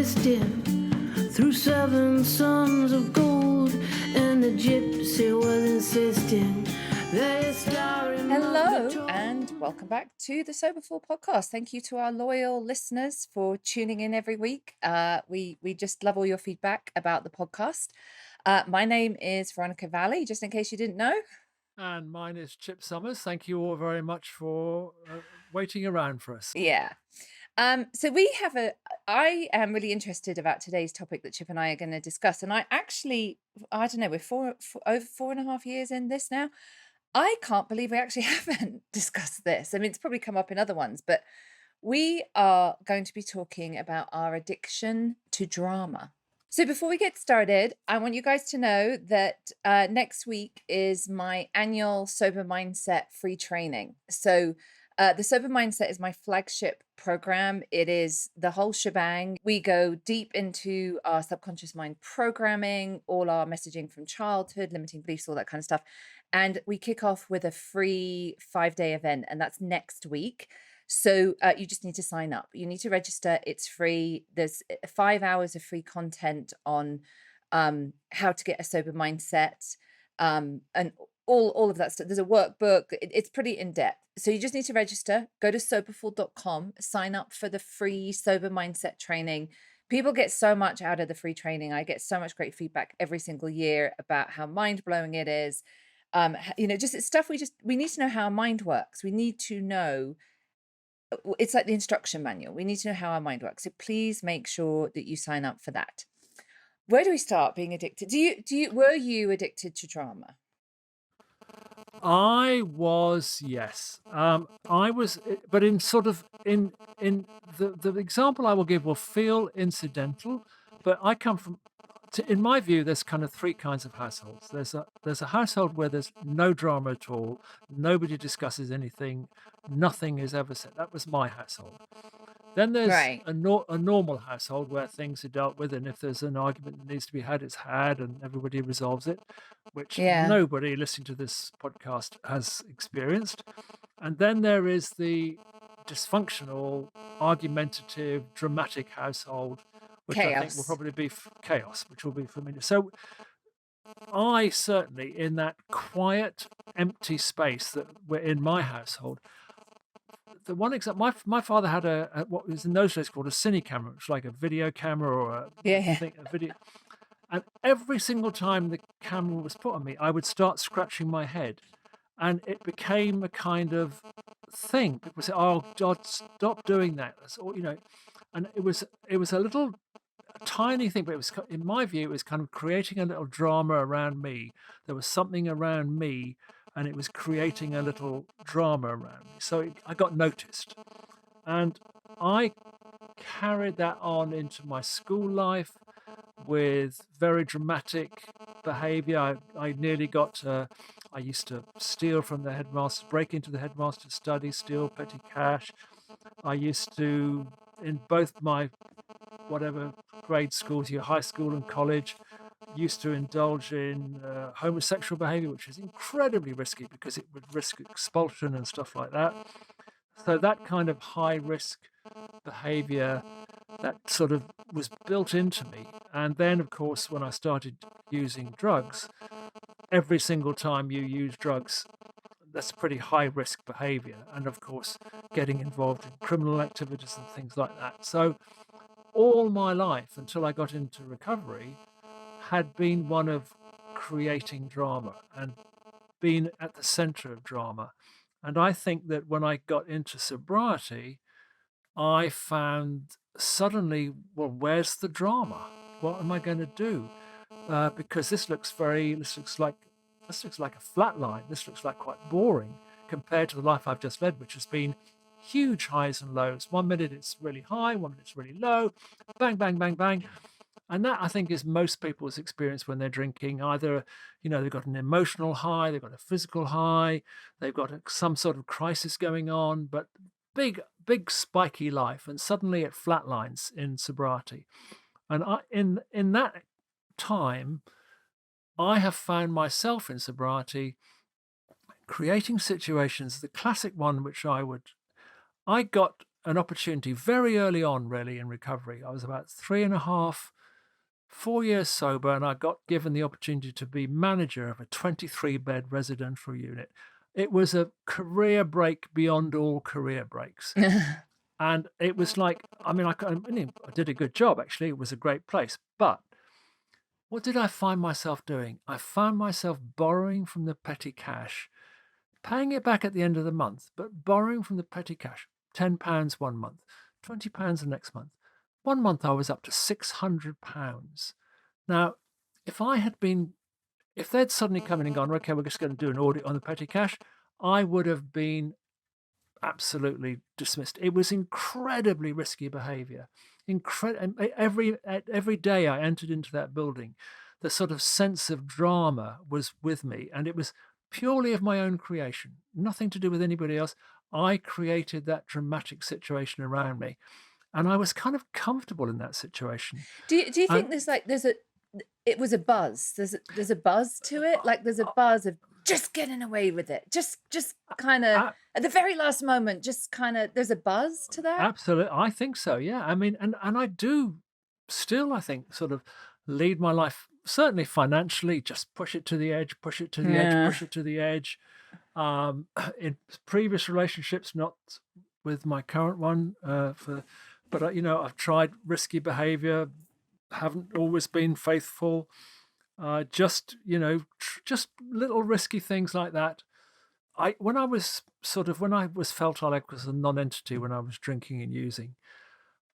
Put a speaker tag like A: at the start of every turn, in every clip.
A: twisted through 7 suns of gold, and the gypsy was insisting that his story
B: Hello, and welcome back to the Soberful podcast. Thank you to our loyal listeners for tuning in every week. We just love all your feedback about the podcast. My name is Veronica Valley, just in case you didn't know.
C: And mine is Chip Summers. Thank you all very much for waiting around for us.
B: Yeah. So I am really interested about today's topic that Chip and I are going to discuss. And I don't know, we're over 4.5 years in this now. I can't believe we actually haven't discussed this. I mean, it's probably come up in other ones, but we are going to be talking about our addiction to drama. So before we get started, I want you guys to know that next week is my annual Sober Mindset free training. So the Sober Mindset is my flagship program. It is the whole shebang. We go deep into our subconscious mind programming, all our messaging from childhood, limiting beliefs, all that kind of stuff. And we kick off with a free 5-day event, and that's next week. So you just need to sign up. You need to register. It's free. There's 5 hours of free content on how to get a sober mindset and all of that stuff. There's a workbook. It's pretty in-depth. So you just need to register. Go to soberful.com, sign up for the free sober mindset training. People get so much out of the free training. I get so much great feedback every single year about how mind-blowing it is. Just it's stuff we need to know how our mind works. We need to know. It's like the instruction manual. We need to know how our mind works. So please make sure that you sign up for that. Where do we start being addicted? Were you addicted to drama?
C: I was, yes. I was, but in sort of in the example I will give will feel incidental, but I come from. In my view, there's kind of 3 kinds of households. There's a household where there's no drama at all. Nobody discusses anything. Nothing is ever said. That was my household. Then there's
B: Right.
C: a normal household where things are dealt with, and if there's an argument that needs to be had, it's had, and everybody resolves it, which
B: Yeah.
C: nobody listening to this podcast has experienced. And then there is the dysfunctional, argumentative, dramatic household, which I think will
B: Chaos.
C: probably be chaos, which will be familiar. So I certainly, in that quiet, empty space that we're in my household, the one example, my father had what was in those days called a cine camera, which was like a video camera or a
B: Yeah.
C: video. And every single time the camera was put on me, I would start scratching my head, and it became a kind of thing. People say, "Oh God, stop doing that." That's all, and it was a little tiny thing, but it was, in my view, it was kind of creating a little drama around me. There was something around me, and it was creating a little drama around me. So I got noticed, and I carried that on into my school life with very dramatic behavior. I nearly got. I used to steal from the headmaster, break into the headmaster's study, steal petty cash. I used to, in both my whatever grade schools, your high school and college, used to indulge in homosexual behavior, which is incredibly risky because it would risk expulsion and stuff like that. So that kind of high risk behavior, that sort of was built into me. And then, of course, when I started using drugs, every single time you use drugs, that's pretty high risk behavior. And of course, getting involved in criminal activities and things like that. So all my life until I got into recovery had been one of creating drama and being at the center of drama. And I think that when I got into sobriety, I found suddenly, well, where's the drama? What am I going to do? Because this looks like a flat line. This looks like quite boring compared to the life I've just led, which has been huge highs and lows. 1 minute it's really high, 1 minute it's really low, bang, bang, bang, bang. And that, I think, is most people's experience when they're drinking. Either, they've got an emotional high, they've got a physical high, they've got some sort of crisis going on, but big spiky life, and suddenly it flatlines in sobriety. And in that time, I have found myself in sobriety creating situations. The classic one, which I got an opportunity very early on, really, in recovery. I was about 3.5, 4 years sober, and I got given the opportunity to be manager of a 23-bed residential unit. It was a career break beyond all career breaks. And it was like, I mean, I did a good job, actually. It was a great place. But what did I find myself doing? I found myself borrowing from the petty cash, paying it back at the end of the month, but borrowing from the petty cash, £10 one month, £20 the next month. One month I was up to £600. Now, if they'd suddenly come in and gone, okay, we're just going to do an audit on the petty cash, I would have been absolutely dismissed. It was incredibly risky behavior. Every day I entered into that building, the sort of sense of drama was with me, and it was purely of my own creation, nothing to do with anybody else. I created that dramatic situation around me, and I was kind of comfortable in that situation.
B: Do you think it was a buzz? There's a buzz to it, like there's a buzz of just getting away with it, just kind of at the very last moment, just kind of there's a buzz to that.
C: Absolutely, I think so. Yeah, I mean, and I do still, I think, sort of lead my life, certainly financially, just push it to the edge, push it to the edge, push it to the edge. In previous relationships, not with my current one, but I've tried risky behavior, haven't always been faithful. Just little risky things like that. When I felt like I was a non-entity when I was drinking and using,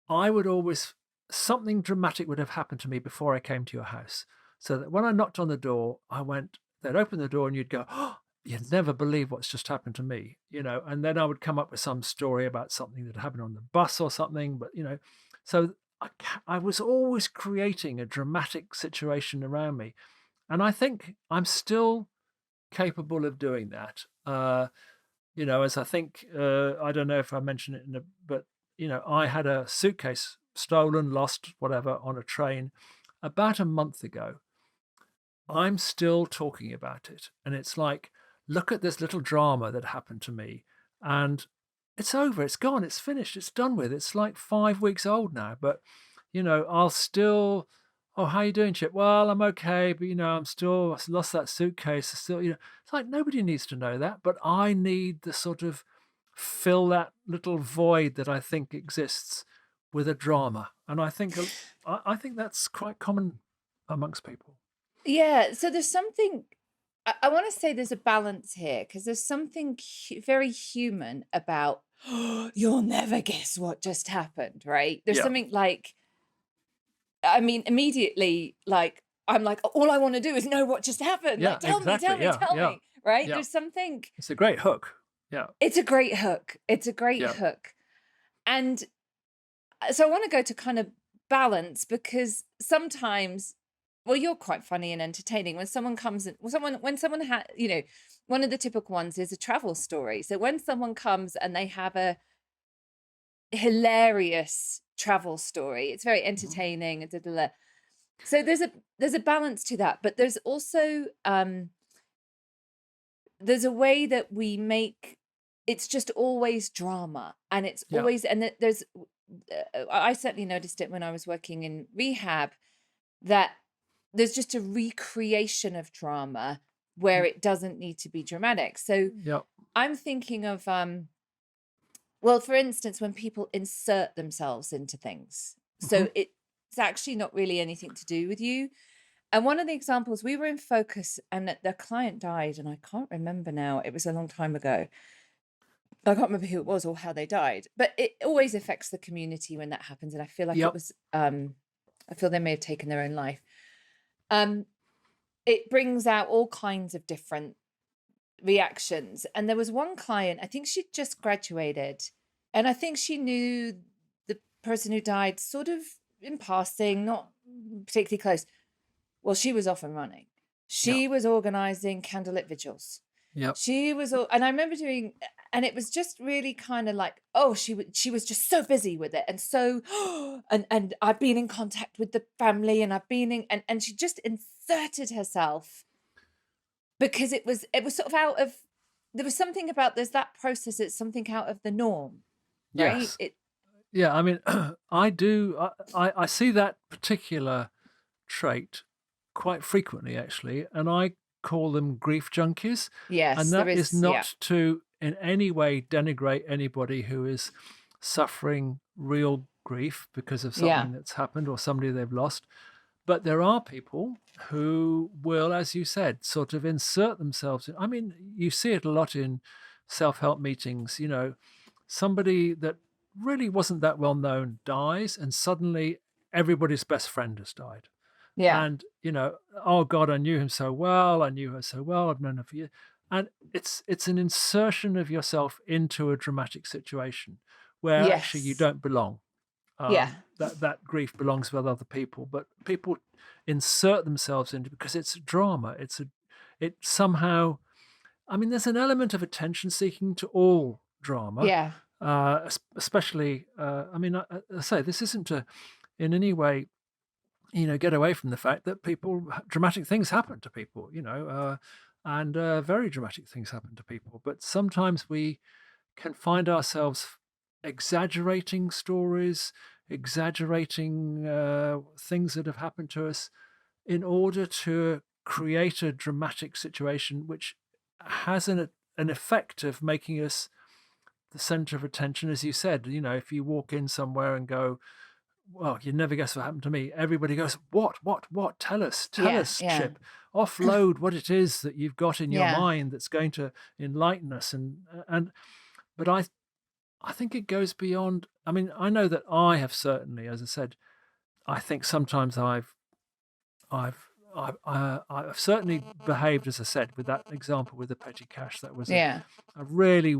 C: I would always, something dramatic would have happened to me before I came to your house. So that when I knocked on the door, they'd open the door and you'd go, oh, you'd never believe what's just happened to me, and then I would come up with some story about something that happened on the bus or something, but so I was always creating a dramatic situation around me. And I think I'm still capable of doing that. As I think, I don't know if I mentioned it, but I had a suitcase stolen, lost, whatever, on a train about a month ago. I'm still talking about it. And it's like, look at this little drama that happened to me. And it's over, it's gone, it's finished, it's done with. It's like 5 weeks old now. But, I'll still, oh, how you doing, Chip? Well, I'm okay, but I lost that suitcase. I still, it's like nobody needs to know that, but I need to sort of fill that little void that I think exists with a drama. And I think that's quite common amongst people.
B: Yeah, so there's something, I want to say there's a balance here, because there's something very human about, you'll never guess what just happened, right? There's something like, I mean, immediately, like, I'm like, all I want to do is know what just happened.
C: Yeah,
B: Like, tell
C: exactly.
B: me, tell me, right?
C: Yeah.
B: There's something.
C: It's a great hook. Yeah.
B: It's a great hook. It's a great hook. And so I want to go to kind of balance, because sometimes, well, you're quite funny and entertaining when someone comes in, when someone had, one of the typical ones is a travel story. So when someone comes and they have a hilarious travel story, it's very entertaining. So there's a balance to that, but there's also there's a way that we make it's just always drama, and it's always, and there's I certainly noticed it when I was working in rehab, that there's just a recreation of drama where it doesn't need to be dramatic. So I'm thinking of well, for instance, when people insert themselves into things. So it's actually not really anything to do with you. And one of the examples, we were in Focus and the client died, and I can't remember now. It was a long time ago. I can't remember who it was or how they died, but it always affects the community when that happens. And I feel like it was, I feel they may have taken their own life. It brings out all kinds of different reactions. And there was one client, I think she'd just graduated, and I think she knew the person who died sort of in passing, not particularly close. Well, she was off and running. She was organizing candlelit vigils. She was, and I remember doing, and it was just really kind of like, oh, she was just so busy with it, and so, and I've been in contact with the family, and I've been in, and she just inserted herself, because it was sort of out of, there was something about, there's that process, it's something out of the norm, right?
C: Yes. Yeah, I mean, I do. I see that particular trait quite frequently, actually, and I call them grief junkies. And
B: Yes, there
C: that is
B: is. Yeah,
C: not to in any way denigrate anybody who is suffering real grief because of
B: yeah,
C: something that's happened or somebody they've lost. But there are people who will, as you said, sort of insert themselves in. I mean, you see it a lot in self-help meetings, somebody that really wasn't that well known dies, and suddenly everybody's best friend has died.
B: yeah,
C: And, oh God, I knew him so well, I knew her so well, I've known her for years. And it's an insertion of yourself into a dramatic situation where actually you
B: yes,
C: don't belong.
B: yeah,
C: That grief belongs with other people, but people insert themselves into because it's drama. It somehow. I mean, there's an element of attention seeking to all drama,
B: yeah,
C: especially. I mean, I say this isn't to in any way, get away from the fact that dramatic things happen to people, and very dramatic things happen to people. But sometimes we can find ourselves exaggerating stories, exaggerating things that have happened to us in order to create a dramatic situation which has an effect of making us the center of attention. As you said, if you walk in somewhere and go, well, you never guess what happened to me. Everybody goes, what? Tell
B: yeah,
C: us,
B: yeah,
C: Chip. Offload what it is that you've got in your
B: yeah.
C: mind that's going to enlighten us. But I think it goes beyond. I mean, I know that I have certainly, as I said, I think sometimes I've I've certainly behaved as I said with that example with the petty cash. That was
B: Yeah.
C: a really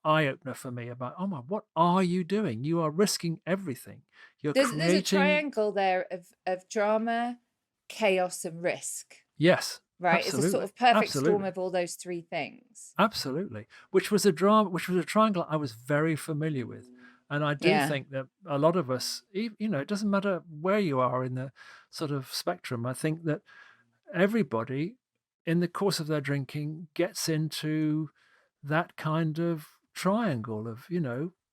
C: eye opener for me about, oh my, what are you doing? You are risking everything. You're
B: There's a
C: creating.
B: triangle there of drama, chaos, and risk,
C: Yes,
B: right? It's a sort
C: absolutely,
B: of perfect storm
C: absolutely.
B: of all those three things.
C: Absolutely, which was a triangle I was very familiar with, and I do
B: Yeah.
C: think that a lot of us, it doesn't matter where you are in the sort of spectrum. I think that everybody, in the course of their drinking, gets into that kind of triangle of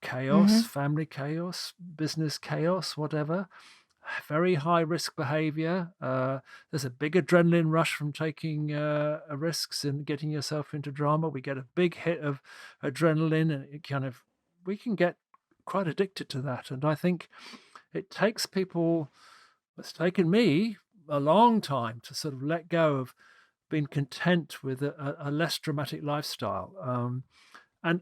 C: chaos,
B: Hmm.
C: family chaos, business chaos, whatever. Very high risk behavior. There's a big adrenaline rush from taking risks and getting yourself into drama. We get a big hit of adrenaline, and we can get quite addicted to that. And I think it takes people, it's taken me a long time to sort of let go of being content with a less dramatic lifestyle. And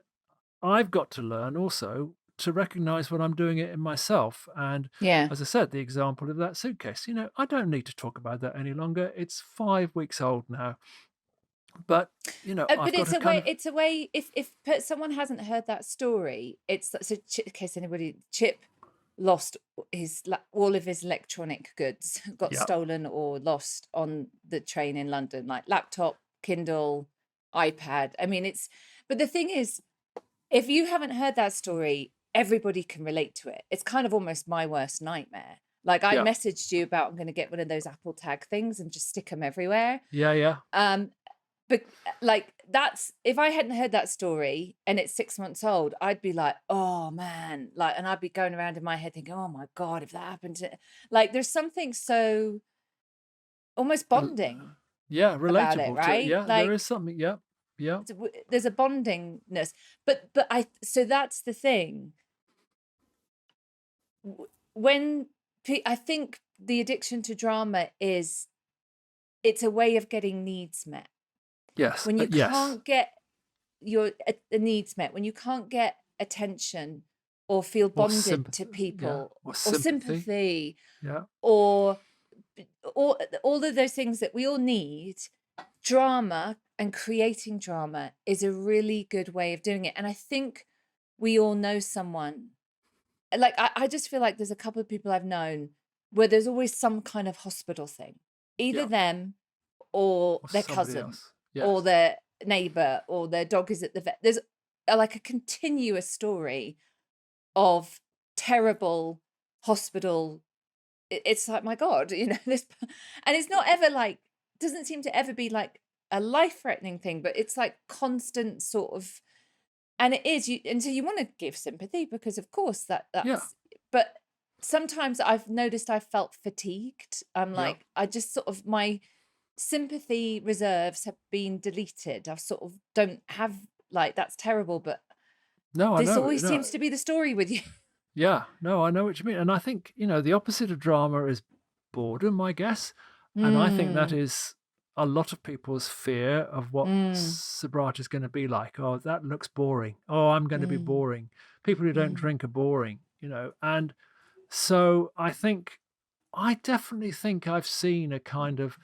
C: I've got to learn also to recognize when I'm doing it in myself. And
B: Yeah.
C: as I said, the example of that suitcase, I don't need to talk about that any longer. It's 5 weeks old now. But, I've
B: But
C: got to kind of,
B: it's a way. If someone hasn't heard that story, it's so in case anybody, Chip lost all of his electronic goods, got
C: yeah,
B: stolen or lost on the train in London, like laptop, Kindle, iPad. I mean, but the thing is, if you haven't heard that story, everybody can relate to it. It's kind of almost my worst nightmare. Like I
C: yeah,
B: messaged you about I'm going to get one of those Apple tag things and just stick them everywhere.
C: yeah, yeah,
B: Um, but like that's if I hadn't heard that story and it's 6 months old, I'd be like, oh man, like, and I'd be going around in my head thinking, oh my God, if that happened to like, there's something so almost
C: rel-
B: bonding
C: yeah,
B: about it,
C: relatable to,
B: right?
C: yeah, there
B: Like
C: is something. Yeah, yeah,
B: there's a bondingness, but so that's the thing. When I think the addiction to drama is it's a way of getting needs met.
C: yes,
B: When you
C: yes,
B: can't get your needs met, when you can't get attention or feel
C: or
B: bonded to
C: sympathy. Yeah,
B: people
C: or
B: or
C: sympathy.
B: sympathy
C: Yeah,
B: or all of those things that we all need, drama and creating drama is a really good way of doing it. And I think we all know someone. Like I just feel like there's a couple of people I've known where there's always some kind of hospital thing, either
C: yeah,
B: them or
C: or
B: their
C: somebody
B: cousin
C: else.
B: or
C: Yes,
B: their neighbor or their dog is at the vet. There's like a continuous story of terrible hospital. It's like, my God, this, and it's not ever like, doesn't seem to ever be like a life threatening thing, but it's like constant sort of And it is you, and so you want to give sympathy because of course
C: Yeah,
B: that's, but sometimes I've noticed I felt fatigued. I'm
C: yeah.
B: like, I just sort of, my sympathy reserves have been deleted. I sort of don't have, like, that's terrible, but
C: No, I
B: this
C: know.
B: always
C: No,
B: seems to be the story with you.
C: yeah, no, I know what you mean. And I think, the opposite of drama is boredom, I guess. And I think that
B: Mm,
C: is a lot of people's fear of what
B: mm,
C: sobriety is going to be like. Oh, that looks boring. Oh, I'm going to be
B: mm,
C: boring. People who don't
B: mm.
C: drink are boring. And so I definitely think I've seen a kind of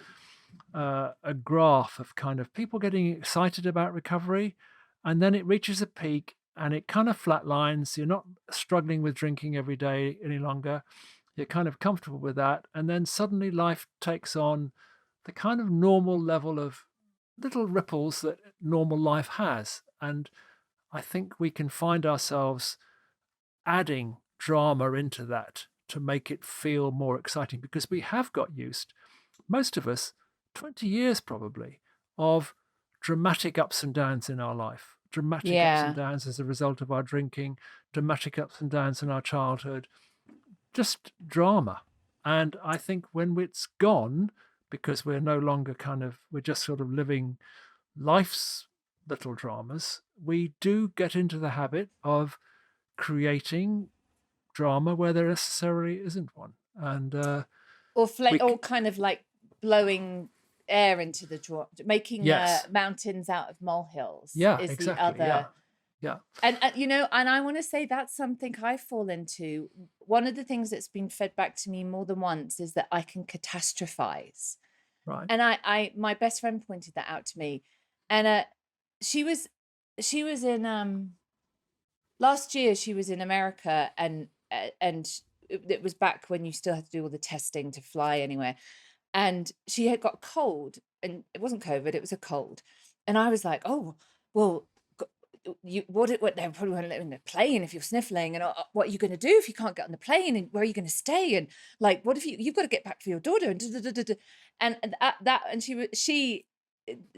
C: a graph of kind of people getting excited about recovery, and then it reaches a peak and it kind of flatlines. You're not struggling with drinking every day any longer. You're kind of comfortable with that. And then suddenly life takes on the kind of normal level of little ripples that normal life has. And I think we can find ourselves adding drama into that to make it feel more exciting because we have got used, most of us, 20 years probably, of dramatic ups and downs in our life, dramatic ups and
B: Yeah.
C: downs as a result of our drinking, dramatic ups and downs in our childhood, just drama. And I think when it's gone, because we're no longer we're just sort of living life's little dramas, we do get into the habit of creating drama where there necessarily isn't one. And
B: Or
C: we,
B: or kind of like blowing air into the drawer, making
C: yes,
B: mountains out of molehills
C: yeah,
B: is the
C: exactly, yeah,
B: other.
C: yeah,
B: And and I want to say that's something I fall into. One of the things that's been fed back to me more than once is that I can catastrophize.
C: right,
B: And my best friend pointed that out to me. And she was she was in last year she was in America, and it was back when you still had to do all the testing to fly anywhere. And she had got a cold, and it wasn't COVID, it was a cold. And I was like, oh, well, you what they probably won't let you in the plane if you're sniffling, and what are you going to do if you can't get on the plane, and where are you going to stay, and like what if you've got to get back for your daughter, and and that and she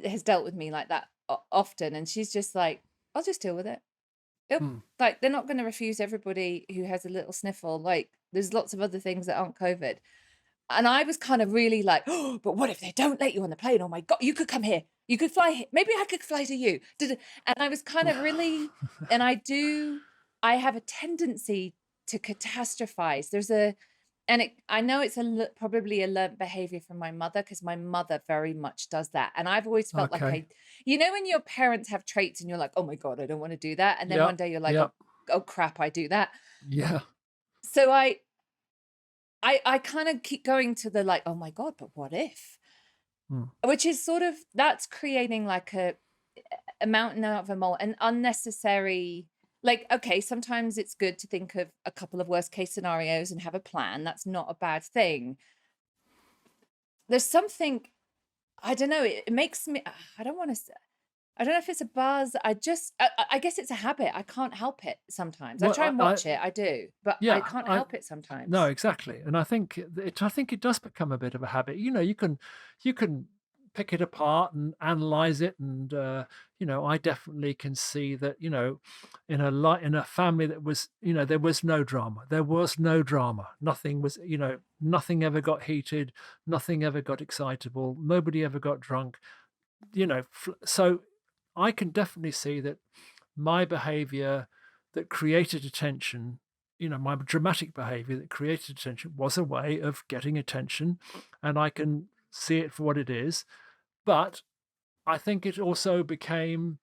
B: has dealt with me like that often, and she's just like, I'll just deal with it. Yep.
C: hmm.
B: Like they're not going to refuse everybody who has a little sniffle. Like there's lots of other things that aren't COVID. And I was kind of really like, oh, but what if they don't let you on the plane? Oh my God, you could come here. You could fly here. Maybe I could fly to you. And I was kind of really, and I have a tendency to catastrophize. I know it's probably a learnt behavior from my mother, because my mother very much does that. And I've always felt like
C: Okay,
B: when your parents have traits and you're like, oh my God, I don't want to do that. And then
C: yeah,
B: one day you're like,
C: yeah,
B: oh crap, I do that.
C: yeah,
B: So I kind of keep going to the like, oh my God, but what if?
C: hmm.
B: Which is sort of, that's creating like a mountain out of a mole, an unnecessary, like, okay, sometimes it's good to think of a couple of worst case scenarios and have a plan. That's not a bad thing. There's something, I don't know, it makes me, I don't know if it's a buzz. I guess it's a habit. I can't help it sometimes. I
C: Well,
B: try and watch it, I do, but I
C: yeah,
B: can't
C: I
B: help it
C: no,
B: sometimes.
C: exactly, and I think it does become a bit of a habit. You can pick it apart and analyze it, and I definitely can see that in a family that was there was no drama. There was no drama. Nothing was nothing ever got heated. Nothing ever got excitable. Nobody ever got drunk. So I can definitely see that my behavior that created attention, my dramatic behavior that created attention was a way of getting attention, and I can see it for what it is. But I think it also became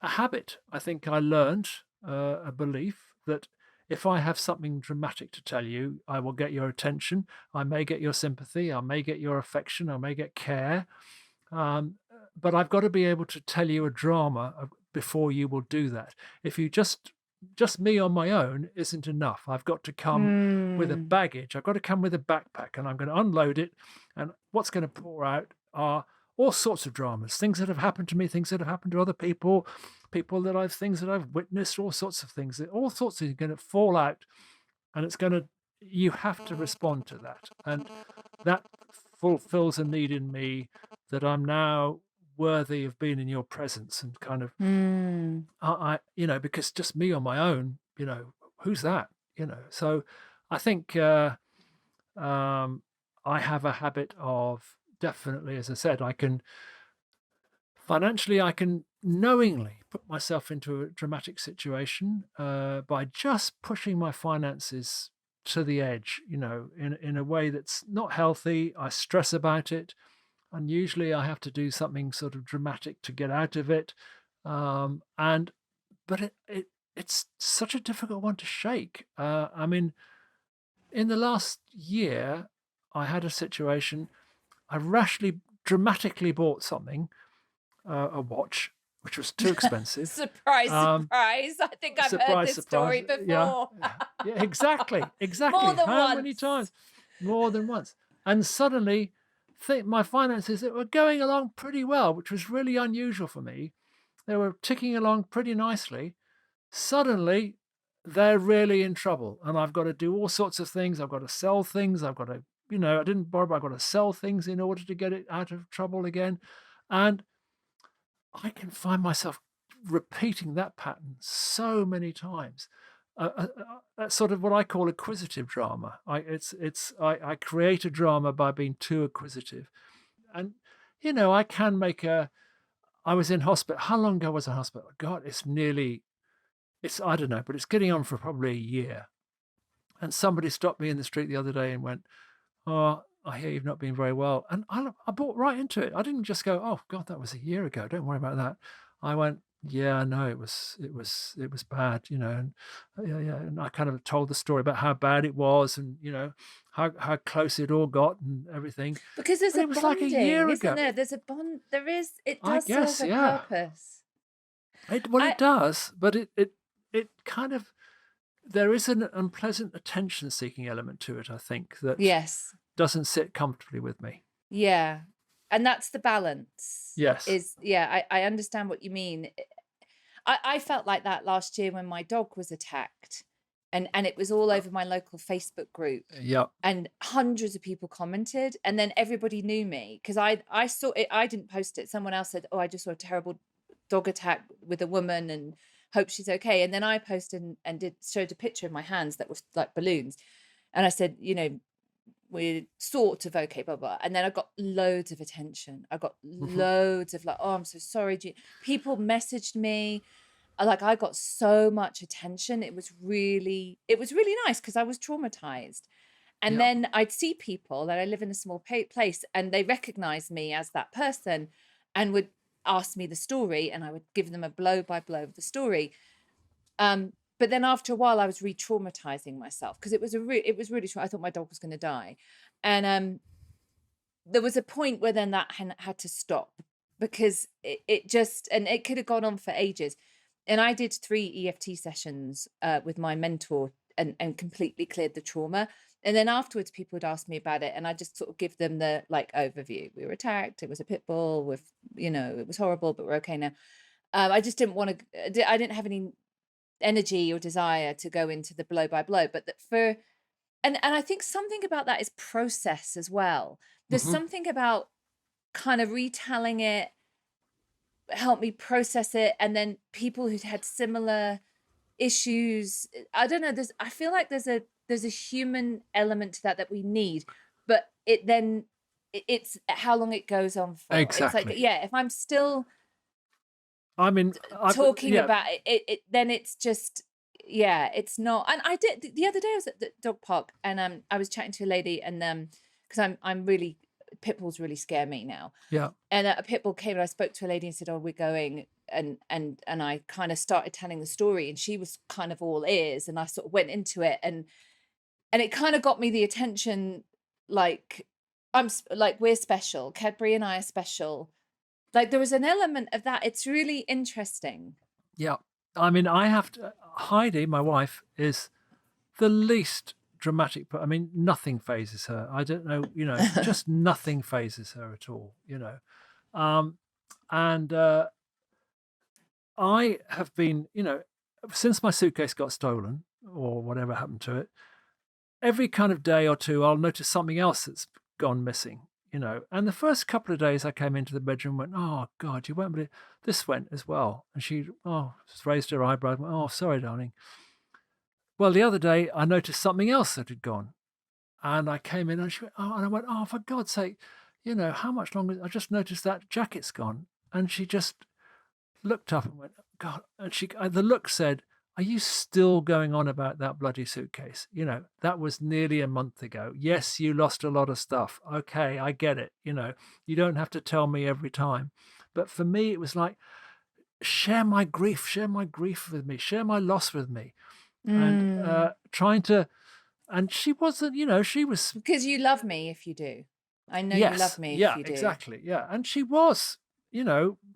C: a habit. I think I learned a belief that if I have something dramatic to tell you, I will get your attention. I may get your sympathy. I may get your affection. I may get care. Um, but I've got to be able to tell you a drama before you will do that. If you just me on my own isn't enough. I've got to come with a
B: Mm.
C: baggage. I've got to come with a backpack, and I'm going to unload it. And what's going to pour out are all sorts of dramas, things that have happened to me, things that have happened to other people, things that I've witnessed, all sorts of things. All sorts of things are going to fall out, and you have to respond to that. And that fulfills a need in me that I'm now worthy of being in your presence, and kind of,
B: Mm.
C: because just me on my own, who's that? So I think I have a habit of, definitely, as I said, I can knowingly put myself into a dramatic situation by just pushing my finances to the edge, in a way that's not healthy. I stress about it, and usually I have to do something sort of dramatic to get out of it. And but it's such a difficult one to shake. I mean, in the last year, I had a situation. I rashly, dramatically bought something, a watch, which was too expensive.
B: Surprise,
C: Um,
B: surprise. I think I've heard
C: Surprise,
B: this story
C: surprise. Yeah,
B: before.
C: yeah, exactly,
B: More
C: exactly.
B: than
C: How many
B: once.
C: times? More than once. And suddenly, my finances, that were going along pretty well, which was really unusual for me. They were ticking along pretty nicely. Suddenly, they're really in trouble, and I've got to do all sorts of things. I've got to sell things. I've got to, I didn't borrow, but I've got to sell things in order to get it out of trouble again. And I can find myself repeating that pattern so many times. That's sort of what I call acquisitive drama. I create a drama by being too acquisitive, and I can make a. I was in hospital. How long ago was I in hospital? God, it's I don't know, but it's getting on for probably a year. And somebody stopped me in the street the other day and went, "Oh, I hear you've not been very well." And I bought right into it. I didn't just go, "Oh God, that was a year ago. Don't worry about that." I went, "Yeah, no, it was bad, And yeah, and I kind of told the story about how bad it was, and how close it all got and everything.
B: Because there's
C: But
B: a
C: it was like a year
B: bonding, isn't
C: ago.
B: there? There's a bond. There is. It
C: I
B: does serve
C: guess,
B: a
C: yeah.
B: purpose.
C: Well,
B: I
C: it does, but it kind of, there is an unpleasant attention-seeking element to it, I think, that
B: Yes.
C: doesn't sit comfortably with me.
B: Yeah. And that's the balance.
C: Yes.
B: I understand what you mean. I felt like that last year when my dog was attacked, and it was all over my local Facebook group,
C: Yeah.
B: and hundreds of people commented, and then everybody knew me because I saw it. I didn't post it. Someone else said, "Oh, I just saw a terrible dog attack with a woman and hope she's okay." And then I posted and showed a picture of my hands that was like balloons, and I said, we're sort of okay, blah, blah. And then I got loads of attention. I got loads of like, "Oh, I'm so sorry." People messaged me. Like, I got so much attention. It was really nice because I was traumatized. And
C: Yeah.
B: then I'd see people that I live in a small place, and they recognized me as that person and would ask me the story, and I would give them a blow by blow of the story. But then after a while, I was re-traumatizing myself because it was really I thought my dog was going to die, and there was a point where then that had to stop because it just, and it could have gone on for ages. And I did 3 EFT sessions with my mentor and completely cleared the trauma. And then afterwards, people would ask me about it, and I just sort of give them the like overview. We were attacked. It was a pit bull with, it was horrible, but we're okay now. I just didn't want to. I didn't have any energy or desire to go into the blow by blow, but and I think something about that is process as well. There's
C: Mhm.
B: something about kind of retelling it, help me process it, and then people who'd had similar issues. I don't know. I feel like there's a human element to that we need, but it's how long it goes on for. It's like,
C: Exactly.
B: yeah, if I'm still
C: I mean,
B: talking
C: yeah.
B: about it, then it's just, yeah, it's not. And I did the other day, I was at the dog park, and I was chatting to a lady, and because I'm really, pit bulls really scare me now.
C: Yeah.
B: And a pit bull came, and I spoke to a lady and said, "Oh, we're going," and I kind of started telling the story, and she was kind of all ears, and I sort of went into it, and it kind of got me the attention, like, like, we're special, Cadbury and I are special. Like, there was an element of that. It's really interesting.
C: Yeah. I mean, I have to. Heidi, my wife, is the least dramatic. I mean, nothing phases her. I don't know. Just nothing phases her at all. And I have been, since my suitcase got stolen or whatever happened to it, every kind of day or two, I'll notice something else that's gone missing. And the first couple of days I came into the bedroom and went, oh God, you won't believe this went as well. And she, just raised her eyebrows and went, oh, sorry, darling. Well, the other day I noticed something else that had gone. And I came in and she went, oh, and I went, oh, for God's sake, how much longer? I just noticed that jacket's gone. And she just looked up and went, God, and the look said, are you still going on about that bloody suitcase? That was nearly a month ago. Yes, you lost a lot of stuff. Okay, I get it. You don't have to tell me every time. But for me, it was like, share my grief with me, share my loss with me. And trying to, and she wasn't, she was.
B: Because you love me if you do. I know you love me if you do.
C: Exactly. Yeah. And she was,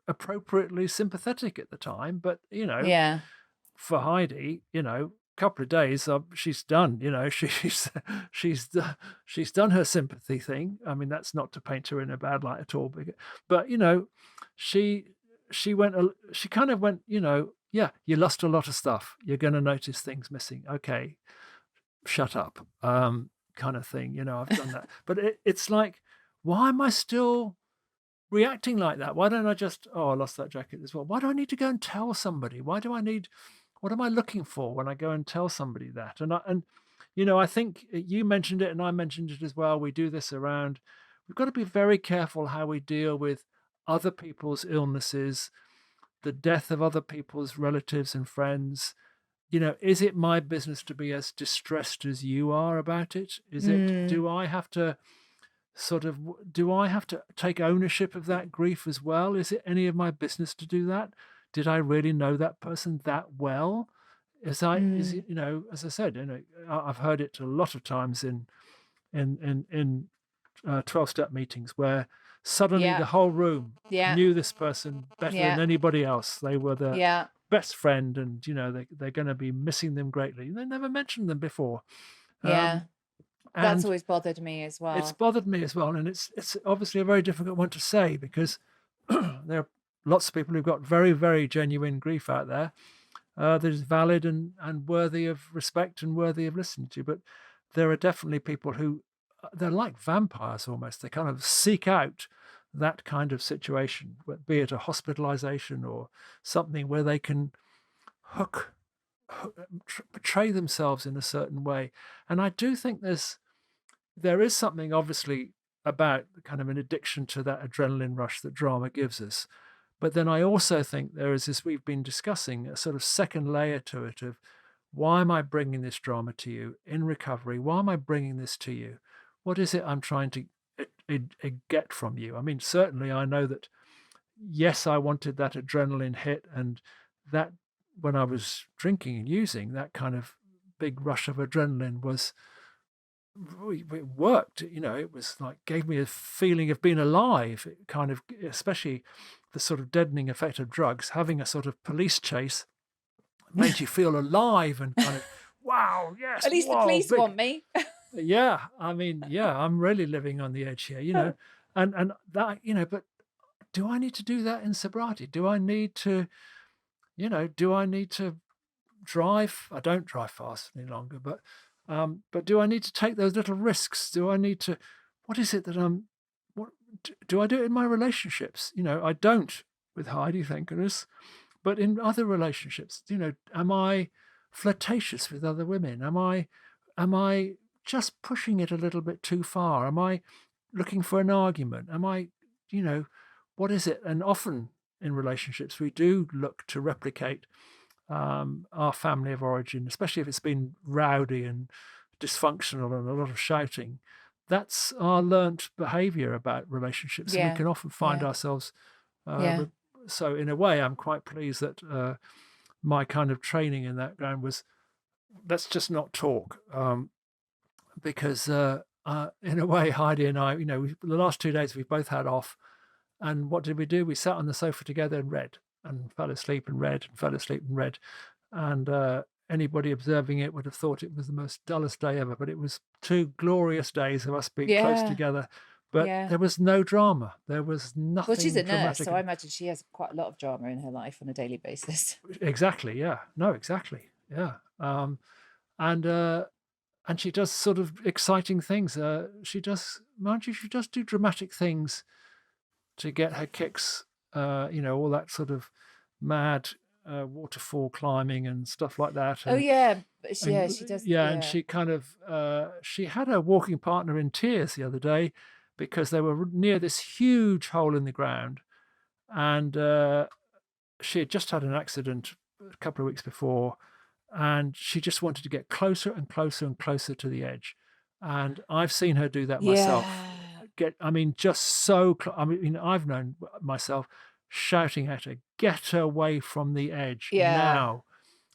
C: appropriately sympathetic at the time. But,
B: Yeah.
C: for Heidi, couple of days, she's done, she's done her sympathy thing. I mean, that's not to paint her in a bad light at all. But, she kind of went, yeah, you lost a lot of stuff. You're going to notice things missing. Okay, shut up, kind of thing. I've done that. But it's like, why am I still reacting like that? Why don't I just, I lost that jacket as well. Why do I need to go and tell somebody? What am I looking for when I go and tell somebody that? And I think you mentioned it and I mentioned it as well. We do this around, we've got to be very careful how we deal with other people's illnesses, the death of other people's relatives and friends. Is it my business to be as distressed as you are about it? Do I have to take ownership of that grief as well? Is it any of my business to do that? Did I really know that person that well? As I said, I've heard it a lot of times in 12-step meetings where suddenly the whole room knew this person better than anybody else. They were the best friend, and they're going to be missing them greatly. They never mentioned them before.
B: That's always bothered me as well.
C: It's bothered me as well, and it's obviously a very difficult one to say because there are lots of people who've got very, very genuine grief out there that is valid and worthy of respect and worthy of listening to. But there are definitely people who, they're like vampires almost. They kind of seek out that kind of situation, be it a hospitalization or something where they can portray themselves in a certain way. And I do think there is something obviously about kind of an addiction to that adrenaline rush that drama gives us. But then I also think there is, as we've been discussing, a sort of second layer to it of, why am I bringing this drama to you in recovery? Why am I bringing this to you? What is it I'm trying to get from you? I mean, certainly I know that, yes, I wanted that adrenaline hit, and that when I was drinking and using, that kind of big rush of adrenaline it worked. It was like, gave me a feeling of being alive. It kind of, especially the sort of deadening effect of drugs, having a sort of police chase made you feel alive and kind of, wow, yes.
B: At least the police want me.
C: Yeah, I mean, I'm really living on the edge here, and that, but do I need to do that in sobriety? Do I need to drive? I don't drive fast any longer, but do I need to take those little risks? Do I need to, what is it that what do I do it in my relationships? I don't with Heidi, thank goodness, but in other relationships, am I flirtatious with other women? Am I just pushing it a little bit too far? Am I looking for an argument? Am I, what is it? And often in relationships, we do look to replicate our family of origin, especially if it's been rowdy and dysfunctional and a lot of shouting. That's our learnt behavior about relationships. And we can often find ourselves. So in a way, I'm quite pleased that my kind of training in that ground was, let's just not talk. Because in a way, Heidi and I, the last 2 days we've both had off. And what did we do? We sat on the sofa together and read and fell asleep and read and fell asleep and read. And anybody observing it would have thought it was the most dullest day ever. But it was 2 glorious days of us being close together. But there was no drama. There was nothing.
B: Well, she's a nurse,
C: dramatic.
B: so I imagine she has quite a lot of drama in her life on a daily basis.
C: Exactly. Yeah. No, exactly. Yeah. and she does sort of exciting things. She does, mind you, she does do dramatic things to get her kicks. All that sort of mad waterfall climbing and stuff like that.
B: Oh
C: And
B: yeah, but
C: and
B: she does.
C: yeah, and
B: Yeah,
C: she kind of she had her walking partner in tears the other day because they were near this huge hole in the ground, and she had just had an accident a couple of weeks before, and she just wanted to get closer and closer and closer to the edge. And I've seen her do that myself.
B: yeah,
C: I mean, just so I mean, I've known myself shouting at her, "Get away from the edge
B: yeah.
C: now."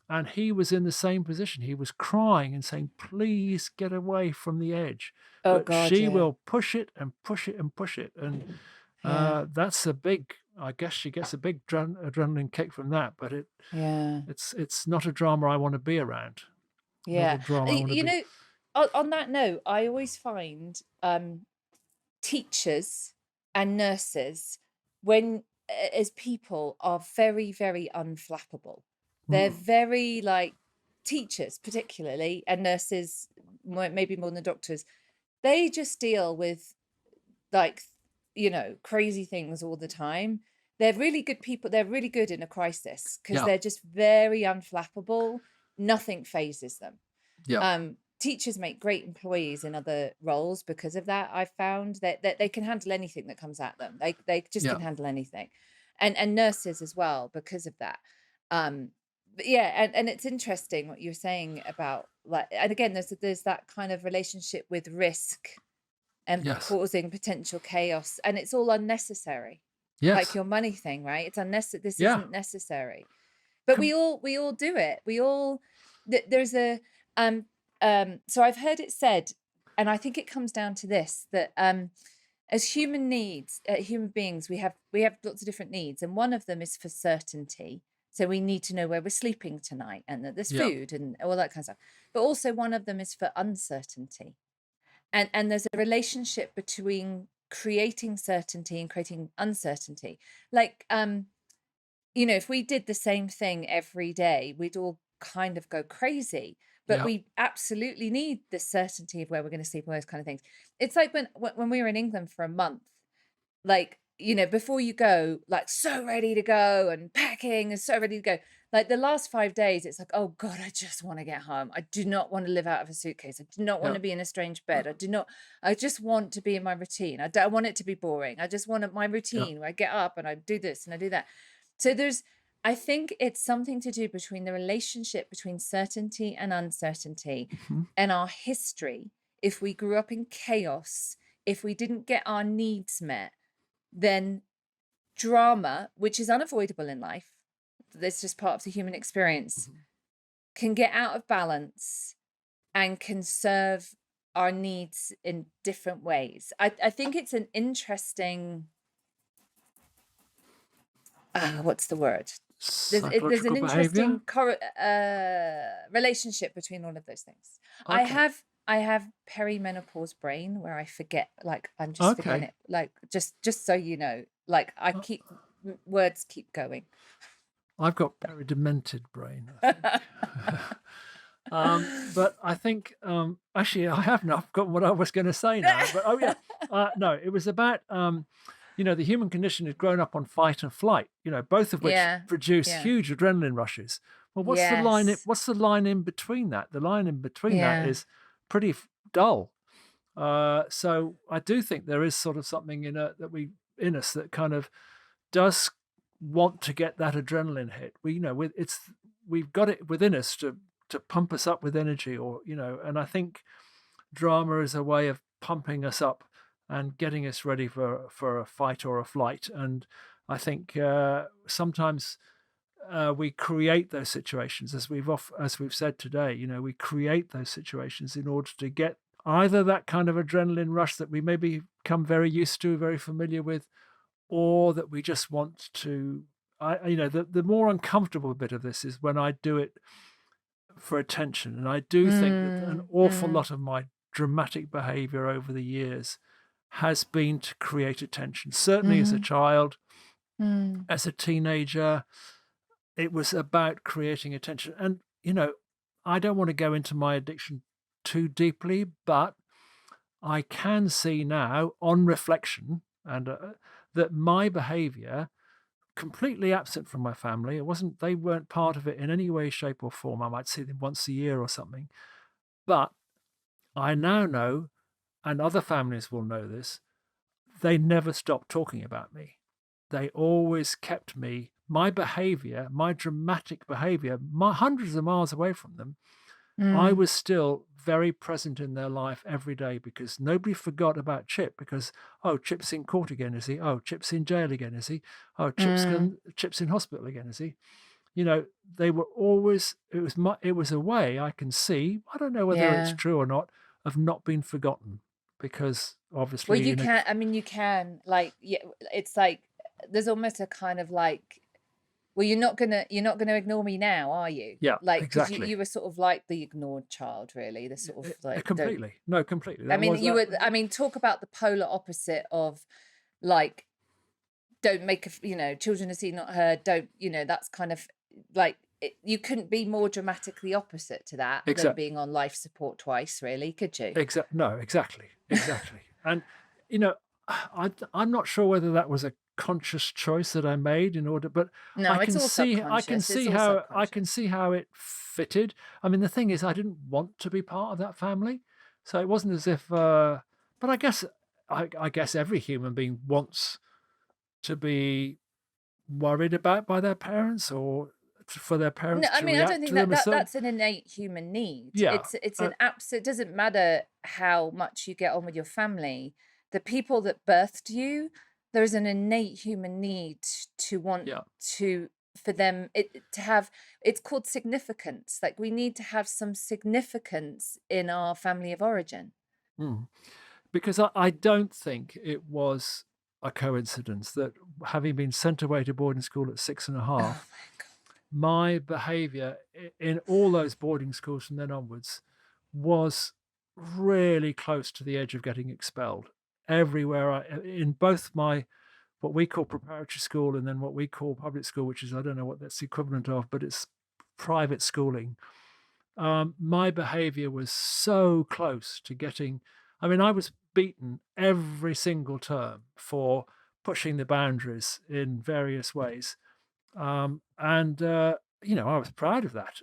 C: And he was in the same position. He was crying and saying, "Please get away from the edge."
B: Oh
C: But
B: God,
C: she
B: yeah,
C: will push it and push it and push it. And
B: yeah,
C: that's a big, I guess she gets a big adrenaline kick from that. But
B: yeah,
C: it's not a drama I want to be around. Not a
B: yeah.
C: drama I want to
B: You
C: be.
B: know, on that note, I always find teachers and nurses, when as people, are very, very unflappable. They're
C: Mm,
B: very like teachers, particularly, and nurses, maybe more than doctors. They just deal with like crazy things all the time. They're really good people. They're really good in a crisis because
C: yeah,
B: they're just very unflappable. Nothing phases them.
C: yeah,
B: Teachers make great employees in other roles because of that. I've found that they can handle anything that comes at them. They just
C: yeah,
B: can handle anything, and nurses as well because of that. But yeah, and it's interesting what you're saying about, like, and again, there's that kind of relationship with risk and
C: yes,
B: causing potential chaos, and it's all unnecessary. Like
C: yes,
B: your money thing, right? It's unnecessary. This
C: yeah,
B: isn't necessary, but
C: com-
B: we all do it. We all there's a um so I've heard it said, and I think it comes down to this, that as human beings, we have lots of different needs, and one of them is for certainty. So we need to know where we're sleeping tonight, and that there's
C: yeah,
B: food and all that kind of stuff. But also one of them is for uncertainty, and there's a relationship between creating certainty and creating uncertainty. Like if we did the same thing every day, we'd all kind of go crazy. But
C: yeah,
B: we absolutely need the certainty of where we're going to sleep and those kind of things. It's like when we were in England for a month, like, before you go, like, so ready to go and packing and so ready to go. Like the last 5 days, it's like, oh God, I just want to get home. I do not want to live out of a suitcase. I do not want
C: yeah,
B: to be in a strange bed. I just want to be in my routine. I don't want it to be boring. I just want my
C: yeah,
B: routine where I get up and I do this and I do that. So I think it's something to do between the relationship between certainty and uncertainty
C: mhm,
B: and our history. If we grew up in chaos, if we didn't get our needs met, then drama, which is unavoidable in life, that's just part of the human experience,
C: mhm.
B: can get out of balance and can serve our needs in different ways. I think it's an interesting, what's the word? There's an
C: Psychological behavior.
B: interesting relationship between all of those things. I
C: Okay,
B: have I have perimenopause brain where I forget, like I'm just forgetting
C: okay.
B: it. Like just so you know, like I
C: Uh,
B: keep words keep going.
C: I've got very demented brain, I think. But I think actually I have now forgotten what I was going to say now. But oh yeah, no, it was about the human condition has grown up on fight and flight. Both of which
B: Yeah,
C: produce
B: yeah,
C: huge adrenaline rushes. Well, what's the line?
B: yes,
C: What's the line in between that? The line in between that
B: yeah,
C: is pretty dull. So I do think there is sort of something in us that kind of does want to get that adrenaline hit. We've got it within us to pump us up with energy, and I think drama is a way of pumping us up and getting us ready for a fight or a flight. And I think sometimes we create those situations, as we've said today. We create those situations in order to get either that kind of adrenaline rush that we maybe become very used to, very familiar with, or that we just want to. The more uncomfortable bit of this is when I do it for attention, and I do think that an
B: mm,
C: awful
B: mm,
C: lot of my dramatic behavior over the years has been to create attention. Certainly as a
B: mm,
C: child,
B: mm,
C: as a teenager, it was about creating attention. And I don't want to go into my addiction too deeply, but I can see now on reflection and that my behavior, completely absent from my family, they weren't part of it in any way, shape, or form. I might see them once a year or something, but I now know, and other families will know this, they never stopped talking about me. They always kept my behavior, my dramatic behavior, hundreds of miles away from them. I
B: Mm.
C: was still very present in their life every day because nobody forgot about Chip because, oh, Chip's in court again, is he? Oh, Chip's in jail again, is he? Oh,
B: Mm.
C: Chip's in hospital again, is he? You know, they were always, it was a way I can see, I don't know whether it's
B: Yeah.
C: true or not, of not being forgotten because
B: Well,
C: obviously
B: you
C: in a,
B: can, I mean, you can, like, yeah, it's like there's almost a kind of like, well, you're not gonna ignore me now, are you?
C: yeah,
B: Like, because
C: exactly.
B: you were sort of like the ignored child, really, the sort of like, don't.
C: Completely. No, completely.
B: I
C: That
B: mean,
C: was
B: you
C: that.
B: were. I mean, talk about the polar opposite of like, don't make children are seen, not heard. Don't, that's kind of like you couldn't be more dramatically opposite to that than
C: Exactly.
B: being on life support twice, really, could you?
C: No, exactly, exactly. And you know, I'm not sure whether that was a conscious choice that I made in order, but
B: No, it's all subconscious. It's all
C: I can
B: subconscious.
C: see how it fitted. I mean, the thing is, I didn't want to be part of that family, so it wasn't as if. But I guess every human being wants to be worried about by their parents or for their
B: No,
C: parents
B: I
C: to
B: mean, I don't
C: react
B: think
C: to them a certain.
B: that's an innate human need.
C: Yeah,
B: It's
C: uh,
B: an absolute. It doesn't matter how much you get on with your family. The people that birthed you, there is an innate human need to want
C: yeah.
B: to for them to have. It's called significance. Like we need to have some significance in our family of origin.
C: Mm. Because I don't think it was a coincidence that having been sent away to boarding school at six and a
B: Oh
C: half,
B: my God.
C: my behavior in all those boarding schools from then onwards was really close to the edge of getting expelled. Everywhere in both my what we call preparatory school and then what we call public school, which is I don't know what that's the equivalent of, but it's private schooling. My behavior was so close to getting, I mean, I was beaten every single term for pushing the boundaries in various ways. And I was proud of that.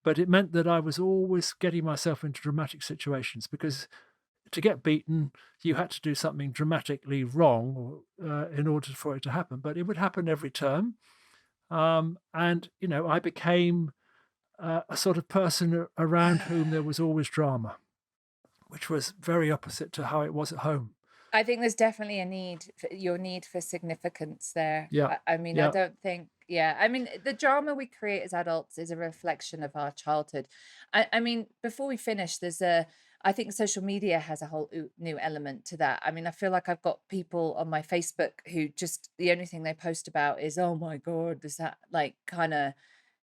C: But it meant that I was always getting myself into dramatic situations because to get beaten, you had to do something dramatically wrong in order for it to happen. But it would happen every term. I became a sort of person around whom there was always drama, which was very opposite to how it was at home.
B: I think there's definitely your need for significance there.
C: Yeah,
B: I mean, I
C: yeah,
B: don't think, yeah. I mean, the drama we create as adults is a reflection of our childhood. I mean, before we finish, I think social media has a whole new element to that. I mean, I feel like I've got people on my Facebook who just, the only thing they post about is, oh my God, there's that like kind of,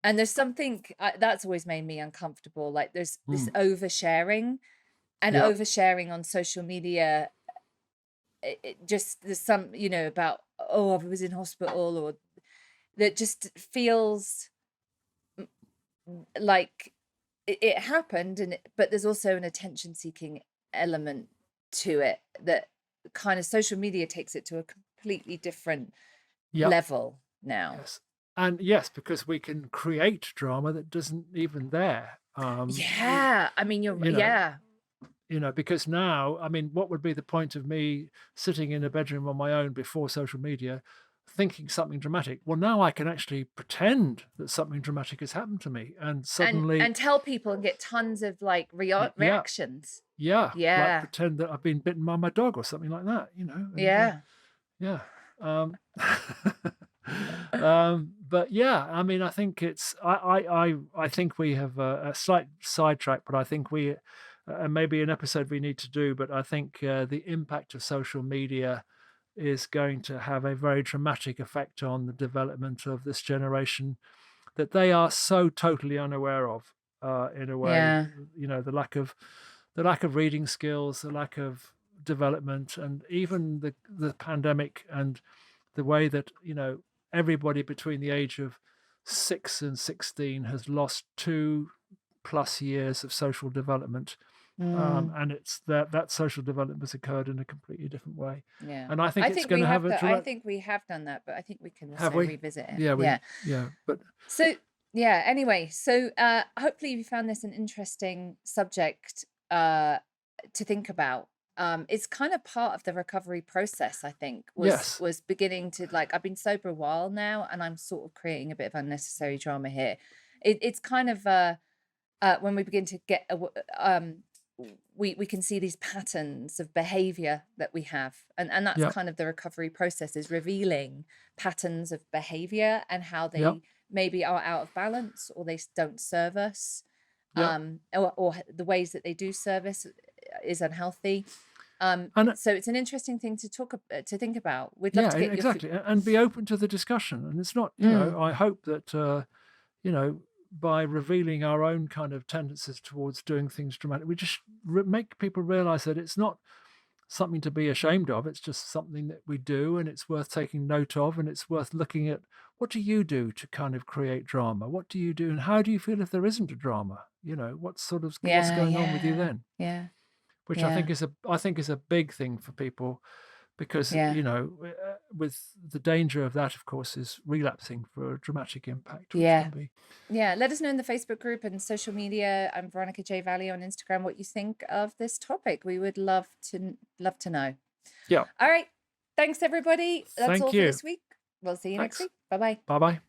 B: and there's something that's always made me uncomfortable. Like there's this
C: mm,
B: oversharing and
C: yeah,
B: oversharing on social media. It just there's some about, oh, I was in hospital, or that just feels like it happened, but there's also an attention seeking element to it that kind of social media takes it to a completely different
C: yeah,
B: level now.
C: yes, and yes, because we can create drama that doesn't even there.
B: Yeah, I mean,
C: You know,
B: yeah.
C: because now, I mean, what would be the point of me sitting in a bedroom on my own before social media, thinking something dramatic? Well, now I can actually pretend that something dramatic has happened to me, and suddenly,
B: And tell people and get tons of like
C: yeah,
B: reactions.
C: yeah, like
B: Yeah,
C: pretend that I've been bitten by my dog or something like that, and
B: yeah.
C: yeah. Um, but yeah, I mean, I think I think we have a slight sidetrack, but I think maybe an episode we need to do. But I think the impact of social media is going to have a very dramatic effect on the development of this generation that they are so totally unaware of. In a way,
B: Yeah.
C: the lack of reading skills, the lack of development, and even the pandemic and the way that everybody between the age of 6 and 16 has lost 2 plus years of social development.
B: Mm,
C: And it's that social development has occurred in a completely different way.
B: yeah.
C: And I think
B: I
C: it's
B: think
C: going
B: we
C: to have
B: have
C: a
B: that. I
C: direct,
B: think we have done that, but I think we can
C: have
B: also
C: we?
B: revisit it.
C: Yeah,
B: Yeah.
C: but
B: So yeah, anyway, so hopefully you found this an interesting subject to think about. It's kind of part of the recovery process, I think,
C: yes,
B: was beginning to, like, I've been sober a while now, and I'm sort of creating a bit of unnecessary drama here. It's kind of when we begin to get we can see these patterns of behavior that we have, and that's
C: yeah,
B: kind of the recovery process, is revealing patterns of behavior and how
C: yeah,
B: they maybe are out of balance, or they don't serve us,
C: yeah.
B: or the ways that they do service is unhealthy.
C: And
B: So it's an interesting thing to to think about. We'd love
C: yeah,
B: to get your
C: exactly. And be open to the discussion. And it's not, you know, I hope that, you know, by revealing our own kind of tendencies towards doing things dramatic, we just make people realize that it's not something to be ashamed of. It's just something that we do, and it's worth taking note of, and it's worth looking at. What do you do to kind of create drama? What do you do, and how do you feel if there isn't a drama? You know, what's
B: yeah,
C: going on with you
B: yeah,
C: then?
B: yeah,
C: Which
B: yeah,
C: I think is a big thing for people, because
B: yeah,
C: you know, with the danger of that, of course, is relapsing for a dramatic impact, which
B: yeah.
C: can be.
B: Yeah, let us know in the Facebook group and social media. I'm Veronica J. Valley on Instagram, what you think of this topic. We would love to know.
C: Yeah.
B: All right. Thanks, everybody. That's
C: Thank
B: all for
C: you.
B: this week. We'll see you next
C: Thanks.
B: week. Bye-bye.
C: Bye bye.